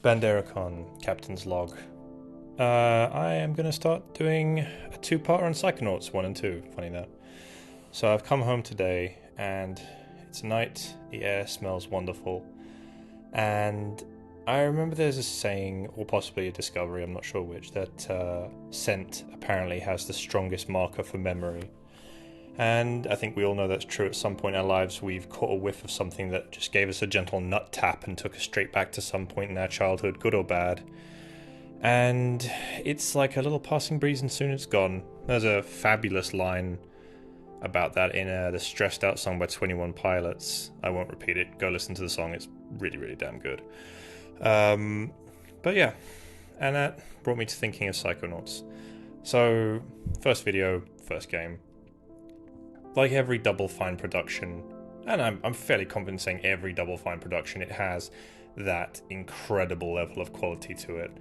Banderacon, Captain's Log. I am going to start doing a two-parter on Psychonauts 1 and 2, funny that. So I've come home today, and it's night, the air smells wonderful, and I remember there's a saying, or possibly a discovery, I'm not sure which, that scent apparently has the strongest marker for memory. And I think we all know that's true. At some point in our lives, we've caught a whiff of something that just gave us a gentle nut tap and took us straight back to some point in our childhood, good or bad. And it's like a little passing breeze and soon it's gone. There's a fabulous line about that in the Stressed Out song by 21 Pilots. I won't repeat it. Go listen to the song. It's really, really damn good. But yeah, and that brought me to thinking of Psychonauts. So, first video, first game. Like every Double Fine production, and I'm fairly confident saying every Double Fine production, it has that incredible level of quality to it.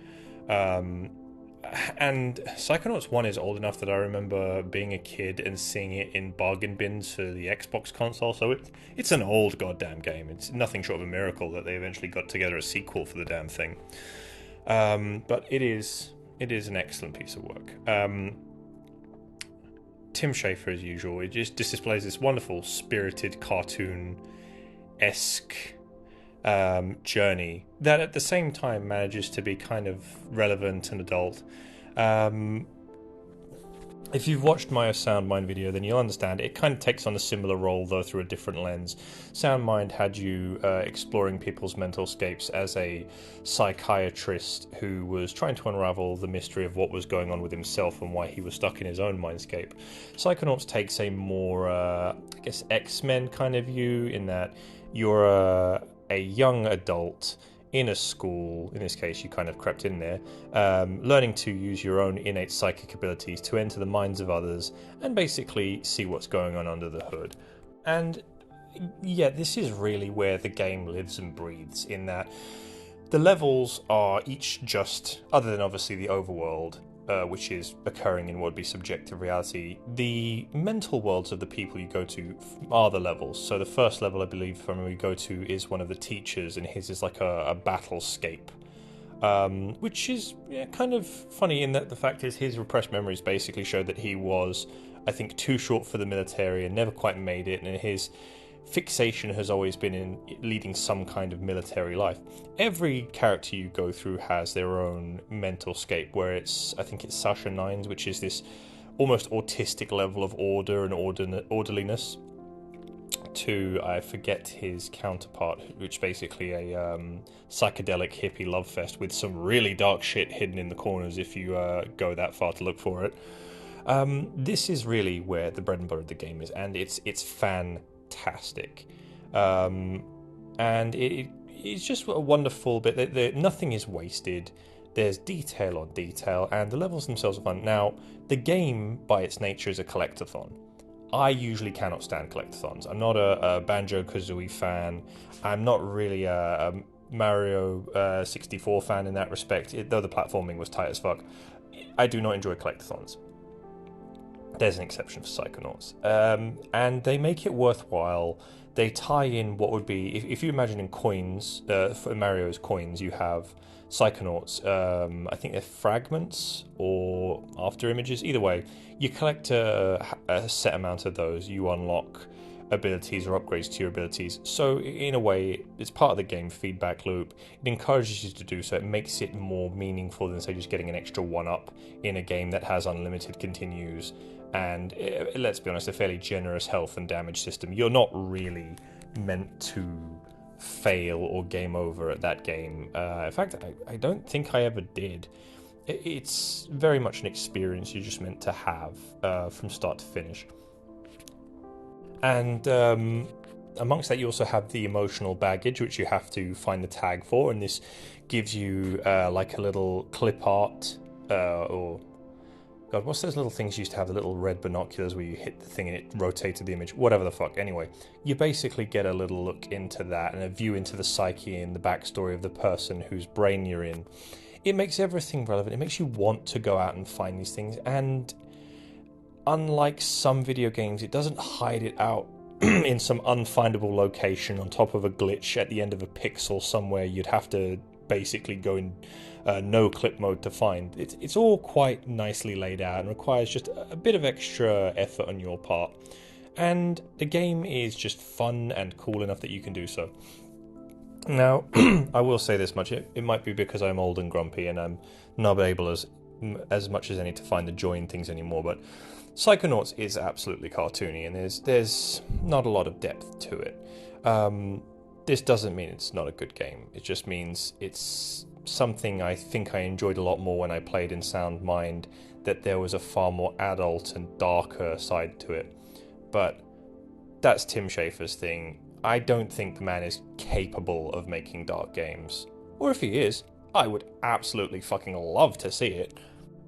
And Psychonauts 1 is old enough that I remember being a kid and seeing it in bargain bins for the Xbox console, so it's an old goddamn game. It's nothing short of a miracle that they eventually got together a sequel for the damn thing. But it is an excellent piece of work. Tim Schafer, as usual, it just displays this wonderful, spirited, cartoon-esque journey that at the same time manages to be kind of relevant and adult. If you've watched my Soundmind video, then you'll understand it kind of takes on a similar role, though through a different lens. Soundmind had you exploring people's mental scapes as a psychiatrist who was trying to unravel the mystery of what was going on with himself and why he was stuck in his own mindscape. Psychonauts takes a more, X-Men kind of view, in that you're a young adult in a school, in this case you kind of crept in there, learning to use your own innate psychic abilities to enter the minds of others and basically see what's going on under the hood. And yeah, this is really where the game lives and breathes, in that the levels are each just, other than obviously the overworld, which is occurring in what would be subjective reality, the mental worlds of the people you go to are the levels. So the first level, I believe, from where we go to is one of the teachers, and his is like a battlescape, which is kind of funny in that the fact is his repressed memories basically showed that he was, I think, too short for the military and never quite made it, and his fixation has always been in leading some kind of military life. Every character you go through has their own mental scape, where I think it's Sasha Nines, which is this almost autistic level of order and orderliness, to, I forget his counterpart, which basically a psychedelic hippie love fest with some really dark shit hidden in the corners if you go that far to look for it. This is really where the bread and butter of the game is, and it's fantastic, and it's just a wonderful bit. Nothing is wasted. There's detail on detail, and the levels themselves are fun. Now, the game by its nature is a collectathon. I usually cannot stand collectathons. I'm not a Banjo-Kazooie fan. I'm not really a Mario 64 fan in that respect, though the platforming was tight as fuck. I do not enjoy collectathons. There's an exception for Psychonauts. And they make it worthwhile. They tie in what would be, if you imagine in coins, for Mario's coins, you have Psychonauts. I think they're fragments or after images. Either way, you collect a set amount of those. You unlock abilities or upgrades to your abilities. So in a way, it's part of the game feedback loop. It encourages you to do so. It makes it more meaningful than, say, just getting an extra one-up in a game that has unlimited continues and, let's be honest, a fairly generous health and damage system. You're not really meant to fail or game over at that game. In fact, I don't think I ever did. It's very much an experience you're just meant to have from start to finish. And amongst that, you also have the emotional baggage, which you have to find the tag for, and this gives you like a little clip art, or God, what's those little things you used to have, the little red binoculars where you hit the thing and it rotated the image, whatever the fuck. Anyway, you basically get a little look into that and a view into the psyche and the backstory of the person whose brain you're in. It makes everything relevant. It makes you want to go out and find these things, and unlike some video games, it doesn't hide it out in some unfindable location on top of a glitch at the end of a pixel somewhere you'd have to basically go in no clip mode to find. It's all quite nicely laid out and requires just a bit of extra effort on your part. And the game is just fun and cool enough that you can do so. Now, I will say this much, it might be because I'm old and grumpy and I'm not able as much as any to find the joy in things anymore, but Psychonauts is absolutely cartoony and there's not a lot of depth to it. This doesn't mean it's not a good game, it just means it's something I think I enjoyed a lot more when I played in Sound Mind, that there was a far more adult and darker side to it. But that's Tim Schafer's thing. I don't think the man is capable of making dark games. Or if he is, I would absolutely fucking love to see it.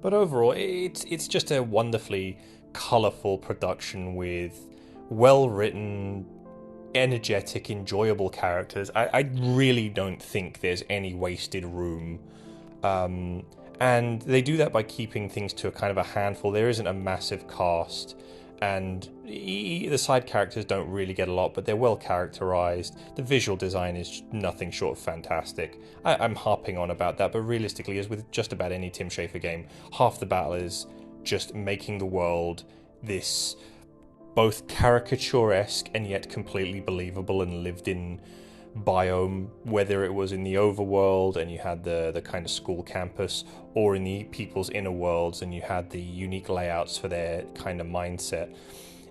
But overall, it's just a wonderfully colourful production with well-written, energetic, enjoyable characters. I really don't think there's any wasted room. And they do that by keeping things to a kind of a handful. There isn't a massive cast. And the side characters don't really get a lot, but they're well characterized. The visual design is nothing short of fantastic. I'm harping on about that, but realistically, as with just about any Tim Schafer game, half the battle is just making the world this both caricature-esque and yet completely believable and lived-in biome, whether it was in the overworld and you had the kind of school campus, or in the people's inner worlds and you had the unique layouts for their kind of mindset.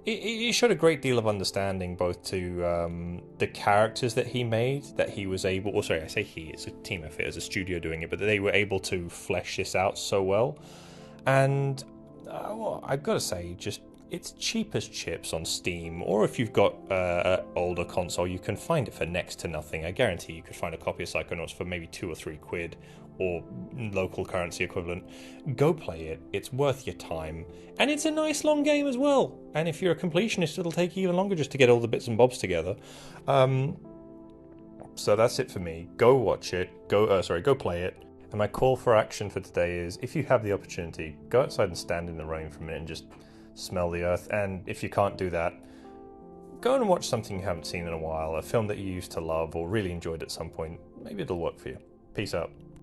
It showed a great deal of understanding both to the characters that he made, that he was able, or sorry, I say he, it's a team effort, it's a studio doing it, but they were able to flesh this out so well. And well, I've got to say, just it's cheap as chips on Steam, or if you've got an older console, you can find it for next to nothing. I guarantee you could find a copy of Psychonauts for maybe £2 or £3, or local currency equivalent. Go play it, it's worth your time, and it's a nice long game as well. And if you're a completionist, it'll take you even longer just to get all the bits and bobs together. So that's it for me. Go watch it, go play it. And my call for action for today is, if you have the opportunity, go outside and stand in the rain for a minute and just smell the earth. And if you can't do that, go and watch something you haven't seen in a while, a film that you used to love or really enjoyed at some point. Maybe it'll work for you. Peace out.